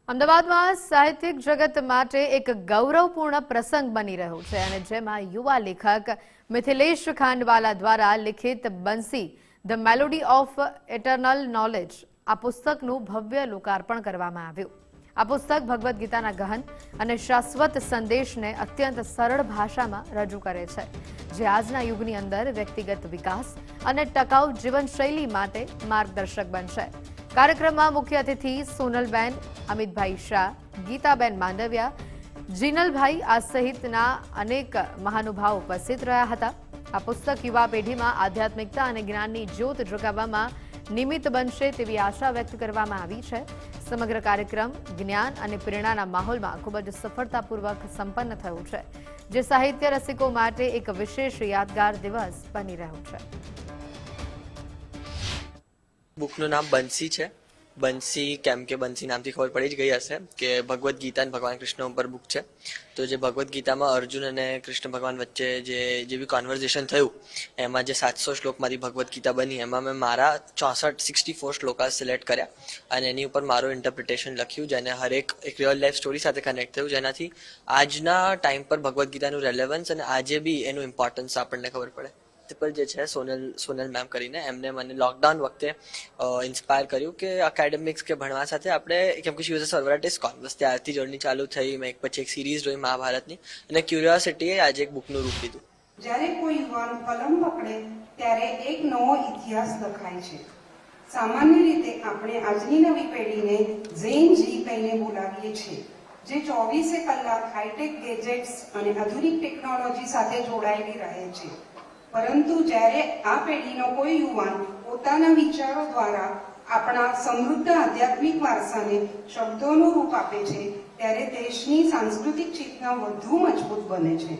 અમદાવાદમાં સાહિત્યિક જગત માટે એક ગૌરવપૂર્ણ પ્રસંગ બની રહ્યો છે અને જેમાં યુવા લેખક મિથિલેશ ખાંડવાલા દ્વારા લિખિત Bansi the melody of eternal knowledge આ પુસ્તકનું ભવ્ય લોકાર્પણ કરવામાં આવ્યું। આ પુસ્તક ભગવદ્ ગીતાના ગહન અને શાશ્વત સંદેશને અત્યંત સરળ ભાષામાં રજૂ કરે છે, જે આજના યુગની અંદર વ્યક્તિગત વિકાસ અને ટકાઉ જીવનશૈલી માટે માર્ગદર્શક બનશે। कार्यक्रम मुख्य अतिथि सोनलबेन, अमितभाई शाह, गीताबेन मांडविया, जीनलभाई आ सहितना अनेक महानुभाव उपस्थित रह्या हता। आ पुस्तक युवा पेढ़ी में आध्यात्मिकता और ज्ञाननी ज्योत जगाववामां निमित्त बनशे तेवी आशा व्यक्त करवामां आवी छे। समग्र कार्यक्रम ज्ञान और प्रेरणाना माहोलमां खूब ज सफलतापूर्वक संपन्न थयो छे, जे साहित्य रसिको माटे एक विशेष यादगार दिवस बनी रह्यो छे। બુકનું નામ બંસી છે। બંસી કેમ કે બંસી નામથી ખબર પડી જ ગઈ હશે કે ભગવદ્ ગીતા અને ભગવાન કૃષ્ણ ઉપર બુક છે। તો જે ભગવદ્ ગીતામાં અર્જુન અને કૃષ્ણ ભગવાન વચ્ચે જે બી કોન્વર્ઝેશન થયું એમાં જે 700 શ્લોકમાંથી ભગવદ્ ગીતા બની એમાં મેં મારા 64 શ્લોકા સિલેક્ટ કર્યા અને એની ઉપર મારું ઇન્ટરપ્રિટેશન લખ્યું, જેને હરેક એક રિયલ લાઈફ સ્ટોરી સાથે કનેક્ટ થયું, જેનાથી આજના ટાઈમ પર ભગવદ્ ગીતાનું રેલેવન્સ અને આજે બી એનું ઇમ્પોર્ટન્સ આપણને ખબર પડે। પર જે છે સોનલ મેમ કરીને એમને મને લોકડાઉન વખતે ઇન્સ્પાયર કર્યું કે એકેડેમિક્સ કે ભણવા સાથે આપણે, કેમ કે શી વોઝ અ સર્વરાઇટિસ્ટ કોન્વર્સ, ત્યારથી જર્ની ચાલુ થઈ। મેં એક પછી એક સિરીઝ જોઈ મહાભારતની અને ક્યુરિયોસિટીએ આજે એક બુકનું રૂપ લીધું। જ્યારે કોઈ યુવાન કલમ પકડે ત્યારે એક નવો ઇતિહાસ લખાય છે। સામાન્ય રીતે આપણે આજની નવી પેઢીને ઝેન જી કહીને બોલાવીએ છીએ, જે 24 કલાક હાઈટેક ગેજેટ્સ અને આધુનિક ટેકનોલોજી સાથે જોડાયેલી રહે છે। પરંતુ જ્યારે આ પેઢીનો કોઈ યુવાન પોતાના વિચારો દ્વારા આપણા સમૃદ્ધ આધ્યાત્મિક વારસાને શબ્દોનું રૂપ આપે છે, ત્યારે દેશની સાંસ્કૃતિક ચેતના વધુ મજબૂત બને છે।